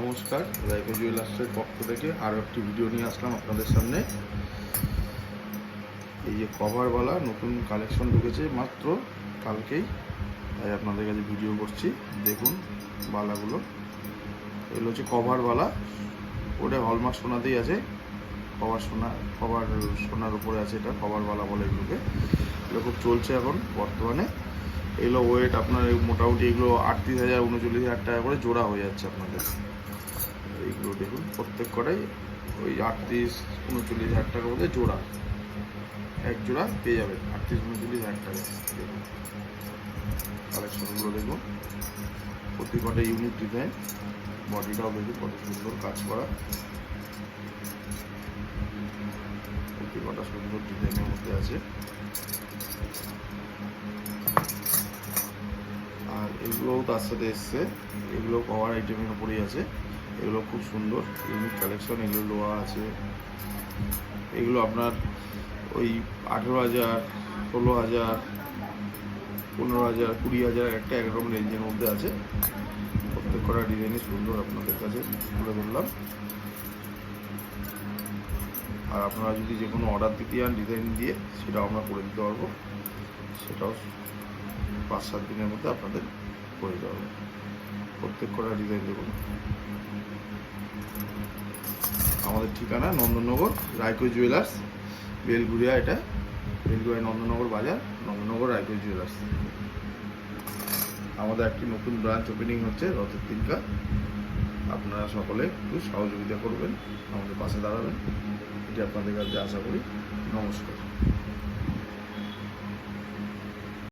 নমস্কার, রাইকো জুয়েলার্সের পক্ষ থেকে আরও একটি ভিডিও নিয়ে আসলাম আপনাদের সামনে। এই যে কভারওয়ালা নতুন কালেকশন ঢুকেছে মাত্র কালকেই, তাই আপনাদের কাছে ভিডিও করছি। দেখুন বালাগুলো, এগুলো হচ্ছে কভারওয়ালা, ওটা হলমার্ক সোনাতেই আছে। কভার সোনার উপরে আছে, এটা কভারওয়ালা বলে এগুলোকে। এগুলো খুব চলছে এখন বর্তমানে। এগুলো ওয়েট আপনার মোটামুটি এগুলো 38,000 39,000 টাকা করে জোড়া হয়ে যাচ্ছে আপনাদের। এইগুলো দেখুন প্রত্যেক কটাই ওই 38-39,000 টাকার মধ্যে জোড়া, এক জোড়া পেয়ে যাবেন 38-39,000 টাকা। দেখুন কালেকশনগুলো দেখুন, প্রতি কটা ইউনিক ডিজাইন। বডিটাও দেখুন কত সুন্দর কাজ করা, প্রতি কটা সুন্দর ডিজাইনের মধ্যে আছে। আর এগুলোও তার সাথে এসছে, এগুলো কভার আইটেমের উপরেই আছে। এগুলো খুব সুন্দর ইউনিক কালেকশন। এগুলো লোহা আছে, এগুলো আপনার ওই 18,000, 16,000, 15,000, 20,000 একটা একরকম রেঞ্জের মধ্যে আছে। প্রত্যেক কটা ডিজাইনই সুন্দর, আপনাদের কাছে তুলে ধরলাম। আর আপনারা যদি যে কোনো অর্ডার দিতে চান ডিজাইন দিয়ে, সেটাও আমরা করে দিতে পারবো। সেটাও 5-7 দিনের মধ্যে আপনাদের করে দিতে পারবো। প্রত্যেক কটা ডিজাইন দেখুন। আমাদের ঠিকানা নন্দননগর, রাইকো জুয়েলার্স, বেলঘুরিয়া। এটা বেলঘুরিয়া নন্দননগর বাজার, নন্দননগর রাইকো জুয়েলার্স। আমাদের একটি নতুন ব্রাঞ্চ ওপেনিং হচ্ছে রথের দিনকা। আপনারা সকলে একটু সহযোগিতা করবেন, আমাদের পাশে দাঁড়াবেন, এটি আপনাদের কাছে আশা করি। নমস্কার।